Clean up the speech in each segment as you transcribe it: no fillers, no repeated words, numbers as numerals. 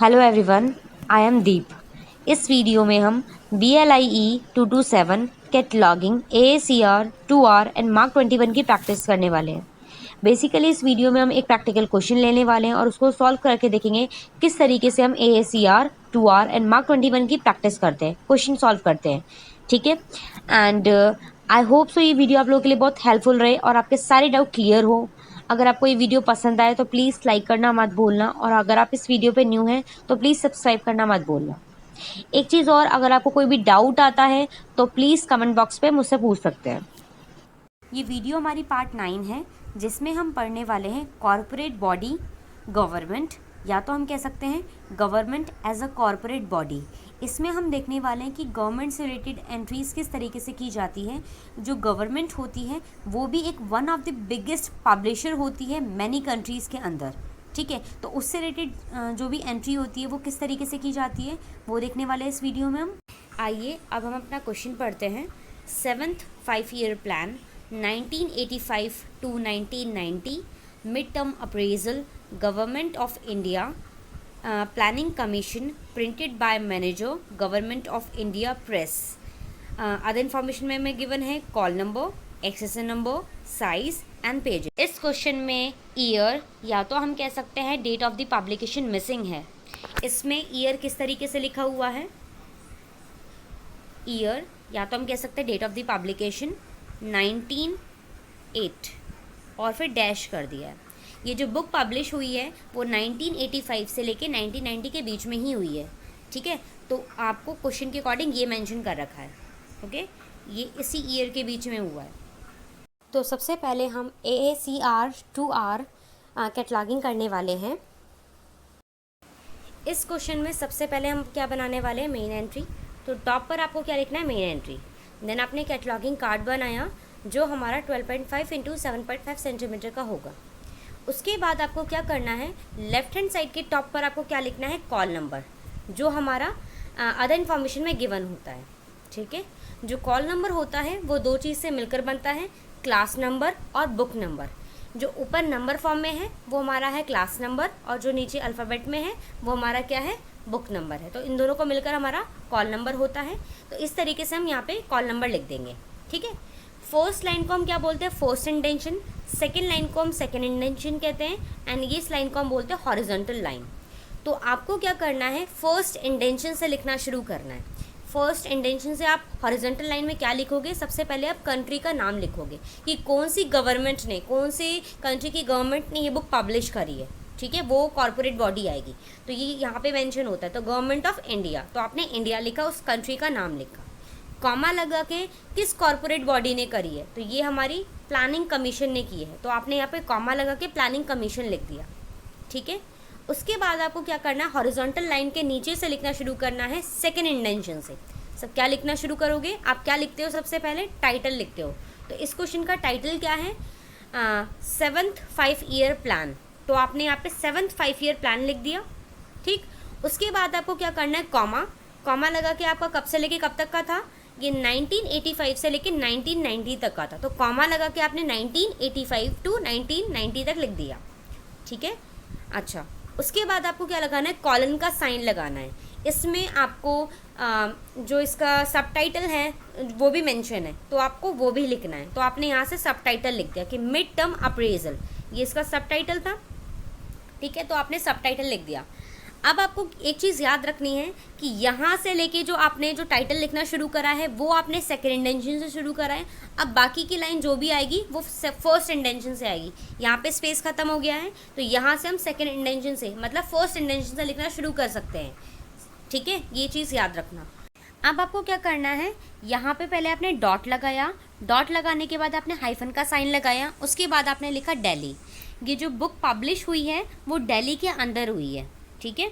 Hello everyone, I am दीप। इस video में हम BLIE 227 cataloguing AACR 2R and mark 21 की प्रैक्टिस करने वाले हैं। बेसिकली इस वीडियो में हम एक प्रैक्टिकल क्वेश्चन लेने वाले हैं और उसको सॉल्व करके देखेंगे किस तरीके से हम AACR 2R एंड मार्क 21 की प्रैक्टिस करते हैं, क्वेश्चन सॉल्व करते हैं। ठीक है, एंड आई होप सो ये वीडियो आप लोगों के लिए बहुत हेल्पफुल रहे और आपके सारे डाउट क्लियर हो। अगर आपको ये वीडियो पसंद आए तो प्लीज़ लाइक करना मत भूलना, और अगर आप इस वीडियो पे न्यू हैं तो प्लीज़ सब्सक्राइब करना मत भूलना। एक चीज़ और, अगर आपको कोई भी डाउट आता है तो प्लीज़ कमेंट बॉक्स पे मुझसे पूछ सकते हैं। ये वीडियो हमारी पार्ट 9 है, जिसमें हम पढ़ने वाले हैं कॉरपोरेट बॉडी गवर्नमेंट, या तो हम कह सकते हैं government as a corporate body. इसमें हम देखने वाले हैं कि गवर्नमेंट से रिलेटेड एंट्रीज़ किस तरीके से की जाती है। जो गवर्नमेंट होती है वो भी एक one of the biggest publisher होती है मैनी कंट्रीज़ के अंदर। ठीक है, तो उससे रिलेटेड जो भी एंट्री होती है वो किस तरीके से की जाती है वो देखने वाले हैं इस वीडियो में हम। आइए अब हम अपना क्वेश्चन पढ़ते हैं। 7th 5-year plan 1985 to 1990 mid term appraisal government of India planning commission printed by manager government of India press. Other information में गिवन है call number, accession number, size and page. इस क्वेश्चन में year या तो हम कह सकते हैं date of the publication missing है। इसमें ईयर किस तरीके से लिखा हुआ है, ईयर या तो हम कह सकते हैं डेट ऑफ द पब्लिकेशन 1908 और फिर डैश कर दिया है। ये जो बुक पब्लिश हुई है वो 1985 से लेके 1990 के बीच में ही हुई है। ठीक है, तो आपको क्वेश्चन के अकॉर्डिंग ये मेंशन कर रखा है। ओके, ये इसी ईयर के बीच में हुआ है। तो सबसे पहले हम AACR 2R कैटलॉगिंग करने वाले हैं। इस क्वेश्चन में सबसे पहले हम क्या बनाने वाले हैं, मेन एंट्री। तो टॉप पर आपको क्या लिखना है, मेन एंट्री। देन आपने कैटलॉगिंग कार्ड बनाया जो हमारा 12.5 इंटू 7.5 सेंटीमीटर का होगा। उसके बाद आपको क्या करना है, लेफ्ट हैंड साइड के टॉप पर आपको क्या लिखना है, कॉल नंबर, जो हमारा अदर इन्फॉर्मेशन में गिवन होता है। ठीक है, जो कॉल नंबर होता है वो दो चीज़ से मिलकर बनता है, क्लास नंबर और बुक नंबर। जो ऊपर नंबर फॉर्म में है वो हमारा है क्लास नंबर, और जो नीचे अल्फ़ाबेट में है वो हमारा क्या है, बुक नंबर है। तो इन दोनों को मिलकर हमारा कॉल नंबर होता है। तो इस तरीके से हम यहाँ पे कॉल नंबर लिख देंगे। ठीक है, फर्स्ट लाइन को हम क्या बोलते हैं, फर्स्ट इंडेंशन। सेकेंड लाइन को हम सेकेंड इंडेंशन कहते हैं, एंड ये इस लाइन को हम बोलते हैं हॉरिजॉन्टल लाइन। तो आपको क्या करना है, फर्स्ट इंडेंशन से लिखना शुरू करना है। फर्स्ट इंडेंशन से आप हॉरिजॉन्टल लाइन में क्या लिखोगे, सबसे पहले आप कंट्री का नाम लिखोगे कि कौन सी गवर्नमेंट ने, कौन सी कंट्री की गवर्नमेंट ने ये बुक पब्लिश करी है। ठीक है, वो कॉर्पोरेट बॉडी आएगी, तो ये यहाँ पे मेंशन होता है। तो गवर्नमेंट ऑफ इंडिया, तो आपने इंडिया लिखा, उस कंट्री का नाम लिखा, कॉमा लगा के किस कॉर्पोरेट बॉडी ने करी है, तो ये हमारी प्लानिंग कमीशन ने की है, तो आपने यहाँ पे कॉमा लगा के प्लानिंग कमीशन लिख दिया। ठीक है, उसके बाद आपको क्या करना है, हॉरिजॉन्टल लाइन के नीचे से लिखना शुरू करना है सेकेंड इंडेंशन से। सब क्या लिखना शुरू करोगे, आप क्या लिखते हो, सबसे पहले टाइटल लिखते हो। तो इस क्वेश्चन का टाइटल क्या है, 7th 5-year प्लान। तो आपने यहाँ पे 7th 5-year प्लान लिख दिया। ठीक, उसके बाद आपको क्या करना है, कॉमा, कॉमा लगा के आपका कब से लेके कब तक का था, ये 1985 से लेके 1990 तक का था। तो कॉमा लगा के आपने 1985 टू 1990 तक लिख दिया। ठीक है, अच्छा, उसके बाद आपको क्या लगाना है, कॉलन का साइन लगाना है। इसमें आपको जो इसका सबटाइटल है वो भी मेंशन है, तो आपको वो भी लिखना है। तो आपने यहाँ से सबटाइटल लिख दिया कि मिड टर्म अप्रेजल, ये इसका सबटाइटल था। ठीक है, तो आपने सबटाइटल लिख दिया। अब आपको एक चीज़ याद रखनी है कि यहाँ से लेके जो आपने जो टाइटल लिखना शुरू करा है वो आपने सेकेंड इंडेंशन से शुरू करा है। अब बाकी की लाइन जो भी आएगी वो फर्स्ट इंडेंशन से आएगी। यहाँ पे स्पेस खत्म हो गया है, तो यहाँ से हम सेकेंड इंडेंशन से, मतलब फर्स्ट इंडेंशन से लिखना शुरू कर सकते हैं। ठीक है, ये चीज़ याद रखना। अब आपको क्या करना है, यहाँ पे पहले आपने डॉट लगाया, डॉट लगाने के बाद आपने हाइफन का साइन लगाया, उसके बाद आपने लिखा दिल्ली। ये जो बुक पब्लिश हुई है वो दिल्ली के अंदर हुई है। ठीक है,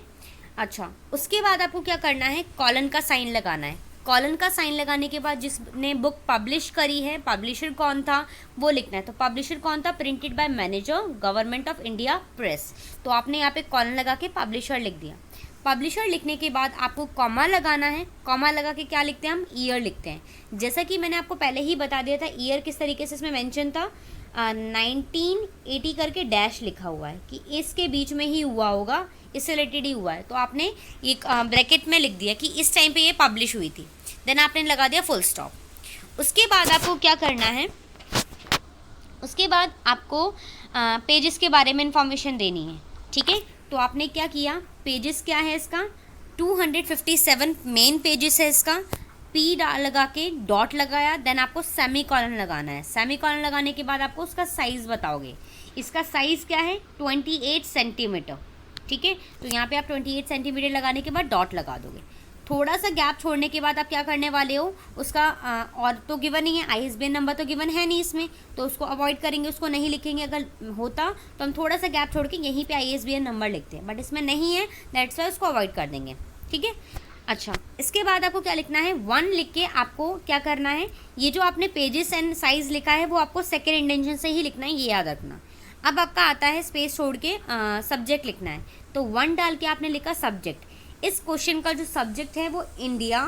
अच्छा, उसके बाद आपको क्या करना है, कॉलन का साइन लगाना है। कॉलन का साइन लगाने के बाद जिसने बुक पब्लिश करी है, पब्लिशर कौन था वो लिखना है। तो पब्लिशर कौन था, printed by manager government of India press. तो आपने यहाँ पे कॉलन लगा के पब्लिशर लिख दिया। पब्लिशर लिखने के बाद आपको कॉमा लगाना है। कॉमा लगा के क्या लिखते हैं हम, ईयर लिखते हैं। जैसा कि मैंने आपको पहले ही बता दिया था ईयर किस तरीके से इसमें मेंशन था, 1980 करके डैश लिखा हुआ है कि इसके बीच में ही हुआ होगा, इससे रिलेटेड ही हुआ है, तो आपने एक ब्रैकेट में लिख दिया कि इस टाइम पे ये पब्लिश हुई थी, देन आपने लगा दिया फुल स्टॉप। उसके बाद आपको क्या करना है, उसके बाद आपको पेजेस के बारे में इंफॉर्मेशन देनी है, ठीक है। तो आपने क्या किया, पेजेस क्या है इसका, 257 मेन पेजेस है इसका। पी लगा के डॉट लगाया, देन आपको सेमी कॉलन लगाना है। सेमी कॉलन लगाने के बाद आपको उसका साइज़ बताओगे। इसका साइज़ क्या है, 28 सेंटीमीटर, ठीक है। तो यहाँ पे आप 28 सेंटीमीटर लगाने के बाद डॉट लगा दोगे। थोड़ा सा गैप छोड़ने के बाद आप क्या करने वाले हो, उसका और तो गिवन नहीं है, ISBN नंबर तो गिवन है नहीं इसमें, तो उसको अवॉइड करेंगे, उसको नहीं लिखेंगे। अगर होता तो हम थोड़ा सा गैप छोड़ के यहीं पे ISBN नंबर लिखते हैं, बट इसमें नहीं है, दैट्स वाई उसको अवॉइड कर देंगे, ठीक है। अच्छा, इसके बाद आपको क्या लिखना है, 1 लिख के आपको क्या करना है, ये जो आपने पेजेस एंड साइज लिखा है वो आपको सेकेंड इंडेंशन से ही लिखना है, ये याद रखना। अब आपका आता है स्पेस छोड़ के सब्जेक्ट लिखना है, तो 1 डाल के आपने लिखा सब्जेक्ट। इस क्वेश्चन का जो सब्जेक्ट है वो इंडिया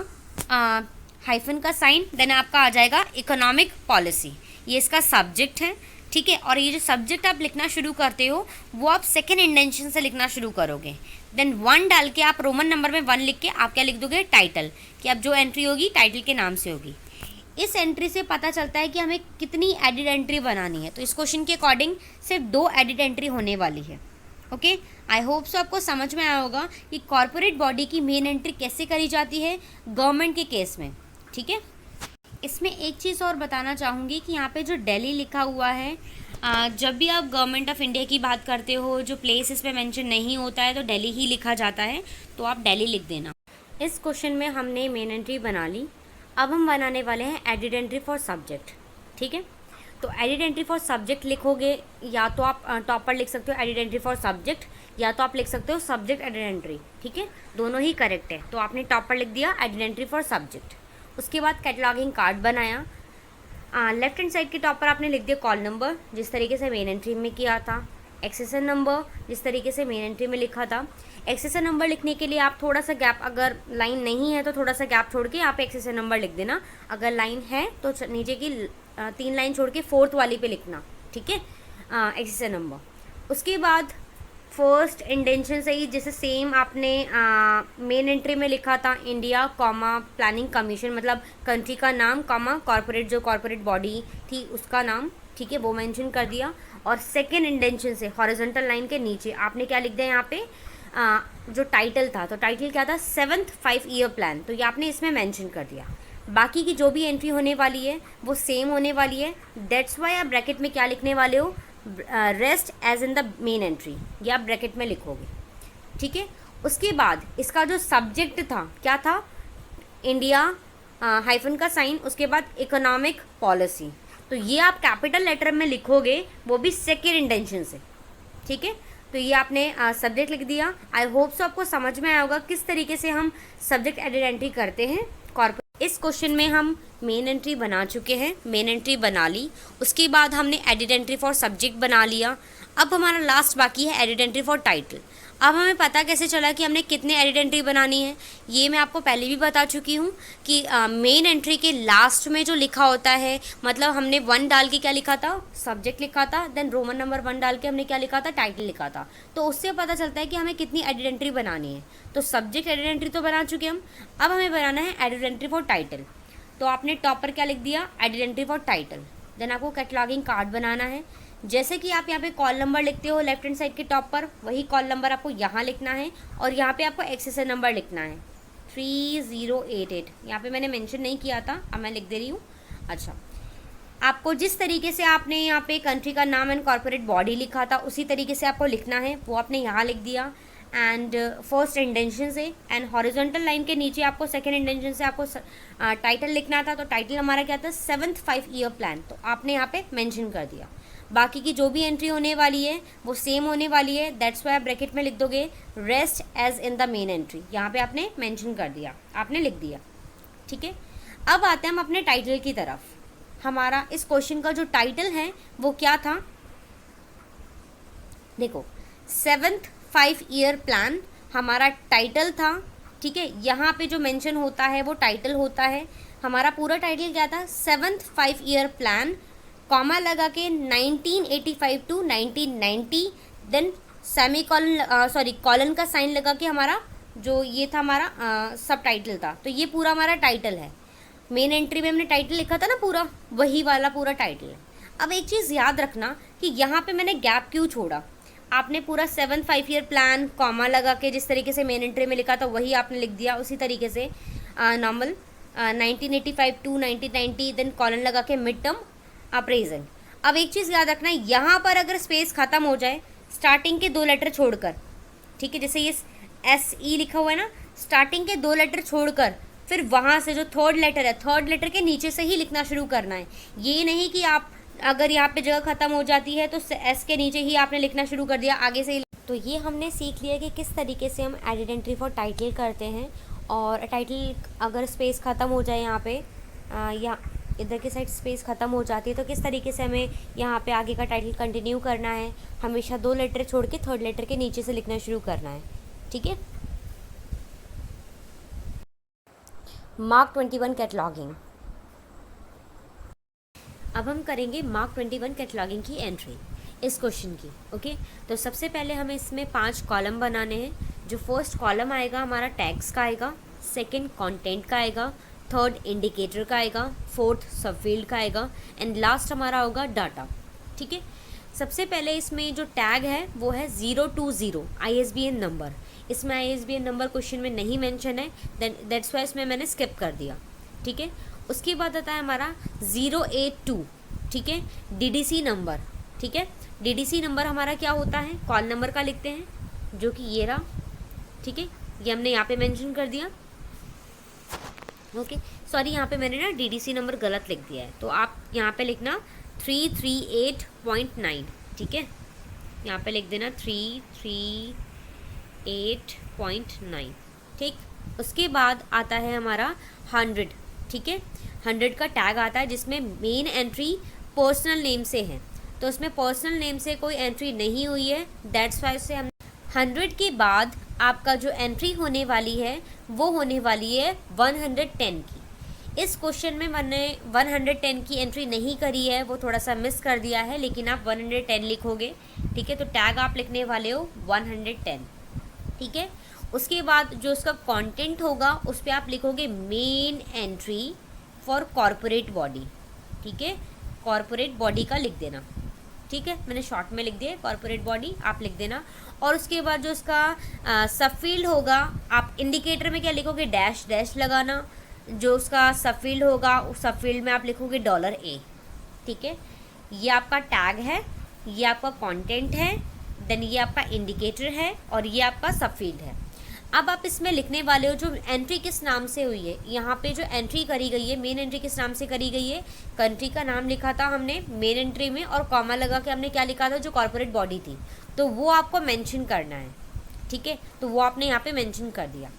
हाइफन का साइन, देन आपका आ जाएगा इकोनॉमिक पॉलिसी, ये इसका सब्जेक्ट है, ठीक है। और ये जो सब्जेक्ट आप लिखना शुरू करते हो वो आप सेकेंड इंडेंशन से लिखना शुरू करोगे। देन 1 डाल के आप रोमन नंबर में 1 लिख के आप क्या लिख दोगे, टाइटल, कि अब जो एंट्री होगी टाइटल के नाम से होगी। इस एंट्री से पता चलता है कि हमें कितनी एडिड एंट्री बनानी है। तो इस क्वेश्चन के अकॉर्डिंग सिर्फ 2 एडिड एंट्री होने वाली है। ओके, आई होप सो आपको समझ में आया होगा कि कॉर्पोरेट बॉडी की मेन एंट्री कैसे करी जाती है गवर्नमेंट के केस में, ठीक है। इसमें एक चीज़ और बताना चाहूँगी कि यहाँ पे जो दिल्ली लिखा हुआ है, जब भी आप गवर्नमेंट ऑफ इंडिया की बात करते हो, जो प्लेस इस पर मैंशन नहीं होता है तो दिल्ली ही लिखा जाता है, तो आप दिल्ली लिख देना। इस क्वेश्चन में हमने मेन एंट्री बना ली। अब हम बनाने वाले हैं एडिड एंट्री फॉर सब्जेक्ट, ठीक है। तो एडिड एंट्री फॉर सब्जेक्ट लिखोगे, या तो आप टॉप पर लिख सकते हो एडिड एंट्री फॉर सब्जेक्ट, या तो आप लिख सकते हो सब्जेक्ट एडिड एंट्री, ठीक है, दोनों ही करेक्ट है। तो आपने टॉप पर लिख दिया एडिड एंट्री फॉर सब्जेक्ट। उसके बाद कैटलॉगिंग कार्ड बनाया। लेफ्ट हैंड साइड के टॉप पर आपने लिख दिया कॉल नंबर, जिस तरीके से मेन एंट्री में किया था, एक्सेसन नंबर, जिस तरीके से मेन एंट्री में लिखा था। एक्सेसन नंबर लिखने के लिए आप थोड़ा सा गैप, अगर लाइन नहीं है तो थोड़ा सा गैप छोड़ के आप एक्सेसन नंबर लिख देना, अगर लाइन है तो नीचे की 3 लाइन छोड़ के 4th वाली पे लिखना, ठीक है, एक्सेसन नंबर। उसके बाद फर्स्ट इंडेंशन से ही जैसे सेम आपने मेन एंट्री में लिखा था, इंडिया कॉमा प्लानिंग कमीशन, मतलब कंट्री का नाम कॉमा कॉर्पोरेट, जो कॉर्पोरेट बॉडी थी उसका नाम, ठीक है, वो मेंशन कर दिया। और सेकेंड इंडेंशन से हॉरिजॉन्टल लाइन के नीचे आपने क्या लिख दिया यहाँ पे, जो टाइटल था, तो टाइटल क्या था, 7th 5 ईयर प्लान, तो ये आपने इसमें मेंशन कर दिया। बाकी की जो भी एंट्री होने वाली है वो सेम होने वाली है, दैट्स वाई आप ब्रैकेट में क्या लिखने वाले हो, rest as in the main entry, ये आप ब्रैकेट में लिखोगे, ठीक है। उसके बाद इसका जो सब्जेक्ट था क्या था, इंडिया हाइफन का साइन, उसके बाद इकोनॉमिक पॉलिसी, तो ये आप कैपिटल लेटर में लिखोगे, वो भी सेकेंड इंटेंशन से, ठीक है। तो ये आपने सब्जेक्ट लिख दिया। आई होप सो आपको समझ में आया होगा किस तरीके से हम सब्जेक्ट एडिड एंट्री करते हैं कॉर्पोरेट। इस क्वेश्चन में हम मेन एंट्री बना चुके हैं, मेन एंट्री बना ली, उसके बाद हमने एडिड एंट्री फॉर सब्जेक्ट बना लिया। अब हमारा लास्ट बाकी है एडिड एंट्री फॉर टाइटल। अब हमें पता कैसे चला कि हमने कितने एडिड एंट्री बनानी है, ये मैं आपको पहले भी बता चुकी हूँ कि मेन एंट्री के लास्ट में जो लिखा होता है, मतलब हमने 1 डाल के क्या लिखा था, सब्जेक्ट लिखा था, देन रोमन नंबर 1 डाल के हमने क्या लिखा था, टाइटल लिखा था, तो उससे पता चलता है कि हमें कितनी एडिड एंट्री बनानी है। तो सब्जेक्ट एडिड एंट्री तो बना चुके हम, अब हमें बनाना है एडिड एंट्री फॉर टाइटल। तो आपने टॉप पर क्या लिख दिया, added entry for title, then आपको कैटलॉगिंग कार्ड बनाना है। जैसे कि आप यहाँ पे कॉल नंबर लिखते हो लेफ्ट हैंड साइड के टॉप पर, वही कॉल नंबर आपको यहाँ लिखना है, और यहाँ पे आपको एक्सेसन नंबर लिखना है 3088, यहाँ पे मैंने मेंशन नहीं किया था, अब मैं लिख दे रही हूँ। अच्छा, आपको जिस तरीके से आपने यहाँ पे कंट्री का नाम एंड कॉर्पोरेट बॉडी लिखा था उसी तरीके से आपको लिखना है, वो आपने यहाँ लिख दिया। एंड फर्स्ट इंडेंशन से एंड हॉरिजॉन्टल लाइन के नीचे आपको सेकेंड इंडेंशन से आपको टाइटल लिखना था, तो टाइटल हमारा क्या था, 7th 5 ईयर प्लान, तो आपने यहाँ पे मेंशन कर दिया। बाकी की जो भी एंट्री होने वाली है वो सेम होने वाली है, दैट्स वाई आप ब्रैकेट में लिख दोगे rest as in the main entry, यहाँ पे आपने मेंशन कर दिया, आपने लिख दिया, ठीक है। अब आते हैं हम अपने टाइटल की तरफ। हमारा इस क्वेश्चन का जो टाइटल है वो क्या था, देखो 7th 5 ईयर प्लान हमारा टाइटल था, ठीक है, यहाँ पे जो मेंशन होता है वो टाइटल होता है। हमारा पूरा टाइटल क्या था, 7th 5 ईयर प्लान, कॉमा लगा के 1985 to 1990, then semicolon sorry colon का साइन लगा के हमारा जो ये था हमारा सब टाइटल था। तो ये पूरा हमारा टाइटल है। मेन एंट्री में हमने टाइटल लिखा था ना पूरा, वही वाला पूरा टाइटल है। अब एक चीज़ याद रखना कि यहाँ पे मैंने गैप क्यों छोड़ा। आपने पूरा 7th 5 ईयर प्लान कॉमा लगा के जिस तरीके से मेन एंट्री में लिखा था वही आपने लिख दिया, उसी तरीके से नॉर्मल 1985 टू 1990, देन कॉलन लगा के मिड टर्म अप्रेजल। अब एक चीज़ याद रखना, यहाँ पर अगर स्पेस ख़त्म हो जाए स्टार्टिंग के 2 लेटर छोड़कर, ठीक है, जैसे ये SE लिखा हुआ है ना, स्टार्टिंग के 2 लेटर छोड़कर फिर वहाँ से जो थर्ड लेटर है, थर्ड लेटर के नीचे से ही लिखना शुरू करना है। ये नहीं कि आप अगर यहाँ पे जगह ख़त्म हो जाती है तो S के नीचे ही आपने लिखना शुरू कर दिया, आगे से ही। तो ये हमने सीख लिया कि किस तरीके से हम एडिट एंट्री फॉर टाइटल करते हैं। और टाइटल अगर स्पेस ख़त्म हो जाए यहाँ पे या इधर की साइड स्पेस ख़त्म हो जाती है तो किस तरीके से हमें यहाँ पे आगे का टाइटल कंटिन्यू करना है। हमेशा 2 लेटर छोड़ के थर्ड लेटर के नीचे से लिखना शुरू करना है, ठीक है। Mark 21 cataloguing. अब हम करेंगे मार्क 21 कैटलॉगिंग की एंट्री इस क्वेश्चन की, ओके। तो सबसे पहले हमें इसमें 5 कॉलम बनाने हैं। जो फर्स्ट कॉलम आएगा हमारा टैग्स का आएगा, सेकंड कंटेंट का आएगा, थर्ड इंडिकेटर का आएगा, फोर्थ सबफील्ड का आएगा एंड लास्ट हमारा होगा डाटा, ठीक है। सबसे पहले इसमें जो टैग है वो है 020 ISBN नंबर। इसमें ISBN नंबर क्वेश्चन में नहीं मेंशन है, दैट्स वाई इसमें मैंने स्किप कर दिया, ठीक है। उसके बाद आता है हमारा 082, ठीक है, DDC नंबर, ठीक है। DDC नंबर हमारा क्या होता है, कॉल नंबर का लिखते हैं, जो कि ये रहा, ठीक है, ये हमने यहाँ पे मेंशन कर दिया, ओके। सॉरी, यहाँ पे मैंने ना DDC नंबर गलत लिख दिया है, तो आप यहाँ पे लिखना 338.9, ठीक है, यहाँ पे लिख देना 338.9, ठीक। उसके बाद आता है हमारा 100, ठीक है। 100 का टैग आता है जिसमें मेन एंट्री पर्सनल नेम से है, तो उसमें पर्सनल नेम से कोई एंट्री नहीं हुई है, दैट्स वाई से हम 100 के बाद आपका जो एंट्री होने वाली है वो होने वाली है 110 की। इस क्वेश्चन में मैंने 110 की एंट्री नहीं करी है, वो थोड़ा सा मिस कर दिया है, लेकिन आप 110 लिखोगे, ठीक है। तो टैग आप लिखने वाले हो 110, ठीक है। उसके बाद जो उसका कंटेंट होगा उस पर आप लिखोगे main entry for corporate body, ठीक है, कॉर्पोरेट बॉडी का लिख देना, ठीक है, मैंने शॉर्ट में लिख दिया कॉर्पोरेट बॉडी, आप लिख देना। और उसके बाद जो उसका सबफील्ड होगा, आप इंडिकेटर में क्या लिखोगे, डैश डैश लगाना। जो उसका सबफील्ड होगा उस सबफील्ड में आप लिखोगे $A, ठीक है। ये आपका टैग है, ये आपका कंटेंट है, देन ये आपका इंडिकेटर है और ये आपका सबफील्ड है। अब आप इसमें लिखने वाले हो जो एंट्री किस नाम से हुई है। यहाँ पे जो एंट्री करी गई है, मेन एंट्री किस नाम से करी गई है, कंट्री का नाम लिखा था हमने मेन एंट्री में और कॉमा लगा के हमने क्या लिखा था, जो कॉर्पोरेट बॉडी थी, तो वो आपको मेंशन करना है, ठीक है। तो वो आपने यहाँ पे मेंशन कर दिया,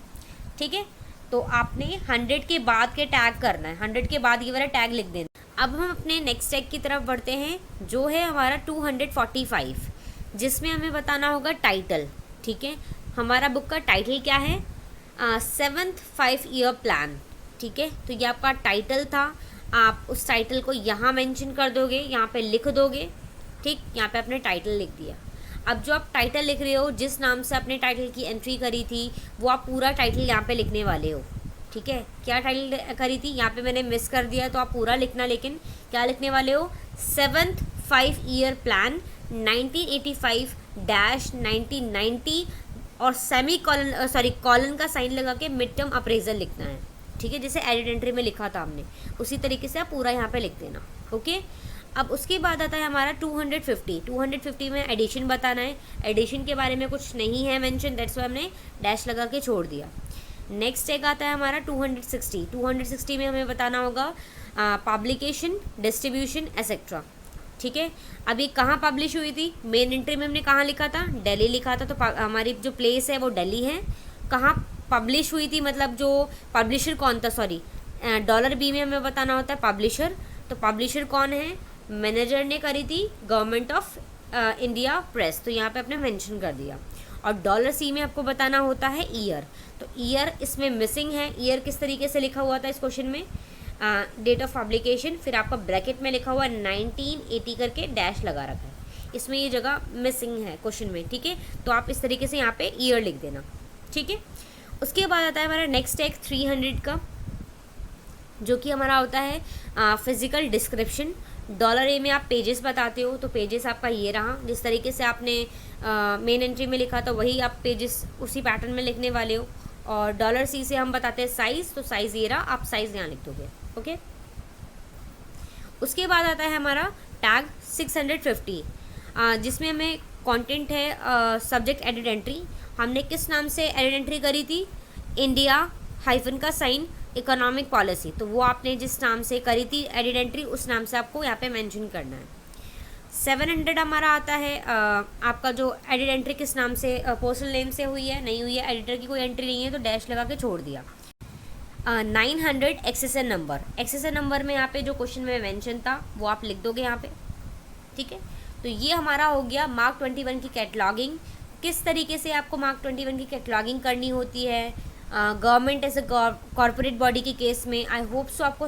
ठीक है। तो आपने 100 के बाद के टैग करना है, 100 के बाद ये वाला टैग लिख देना। अब हम अपने नेक्स्ट टैग की तरफ बढ़ते हैं, जो है हमारा 245, जिसमें हमें बताना होगा टाइटल, ठीक है। हमारा बुक का टाइटल क्या है, 7th 5 ईयर प्लान, ठीक है। तो ये आपका टाइटल था, आप उस टाइटल को यहाँ मेंशन कर दोगे, यहाँ पे लिख दोगे, ठीक, यहाँ पे आपने टाइटल लिख दिया। अब जो आप टाइटल लिख रहे हो, जिस नाम से आपने टाइटल की एंट्री करी थी वो आप पूरा टाइटल यहाँ पे लिखने वाले हो, ठीक है। क्या टाइटल करी थी, यहाँ पे मैंने मिस कर दिया, तो आप पूरा लिखना, लेकिन क्या लिखने वाले हो, 7th 5 ईयर प्लान 1985-1990 और सेमी कॉलन कॉलन का साइन लगा के मिड टर्म अप्रेजल लिखना है, ठीक है, जैसे एडिट एंट्री में लिखा था हमने, उसी तरीके से आप पूरा यहाँ पे लिख देना, ओके। अब उसके बाद आता है हमारा 250 में एडिशन बताना है। एडिशन के बारे में कुछ नहीं है मेंशन, दैट्स वाई हमने डैश लगा के छोड़ दिया। नेक्स्ट एक आता है हमारा 260 में हमें बताना होगा पब्लिकेशन, डिस्ट्रीब्यूशन एसेट्रा, ठीक है। अभी कहाँ पब्लिश हुई थी, मेन एंट्री में हमने कहाँ लिखा था, दिल्ली लिखा था, तो हमारी जो प्लेस है वो दिल्ली है। कहाँ पब्लिश हुई थी, मतलब जो पब्लिशर कौन था, सॉरी $B में हमें बताना होता है पब्लिशर, तो पब्लिशर कौन है, मैनेजर ने करी थी गवर्नमेंट ऑफ इंडिया प्रेस, तो यहाँ पे आपने मेंशन कर दिया। और डॉलर सी में आपको बताना होता है ईयर। तो ईयर इसमें मिसिंग है। ईयर किस तरीके से लिखा हुआ था इस क्वेश्चन में, डेट ऑफ पब्लिकेशन, फिर आपका ब्रैकेट में लिखा हुआ 1980 करके डैश लगा रखा है, इसमें ये जगह मिसिंग है क्वेश्चन में, ठीक है। तो आप इस तरीके से यहाँ पे ईयर लिख देना, ठीक है। उसके बाद आता है हमारा नेक्स्ट एक 300 का, जो कि हमारा होता है फिजिकल डिस्क्रिप्शन। डॉलर ए में आप पेजेस बताते हो, तो पेजेस आपका ये रहा, जिस तरीके से आपने मेन एंट्री में लिखा था वही आप पेजेस उसी पैटर्न में लिखने वाले हो। और डॉलर सी से हम बताते हैं साइज़, तो साइज़ ये रहा, आप साइज़ यहाँ लिख दोगे, ओके। उसके बाद आता है हमारा टैग 650, जिसमें हमें कंटेंट है सब्जेक्ट एडिट एंट्री। हमने किस नाम से एडिट एंट्री करी थी, इंडिया हाइफन का साइन इकोनॉमिक पॉलिसी, तो वो आपने जिस नाम से करी थी एडिट एंट्री उस नाम से आपको यहाँ पे मेंशन करना है। 700 हमारा आता है आपका जो एडिट एंट्री किस नाम से, पर्सनल नेम से हुई है, नहीं हुई है, एडिटर की कोई एंट्री नहीं है तो डैश लगा के छोड़ दिया। 900 एक्सेसन नंबर, एक्सेसन नंबर में यहाँ पे जो क्वेश्चन में मेंशन था वो आप लिख दोगे यहाँ पे, ठीक है। तो ये हमारा हो गया मार्क 21 की कैटलॉगिंग। किस तरीके से आपको मार्क 21 की कैटलॉगिंग करनी होती है government as a corporate body के केस में। आई होप सो आपको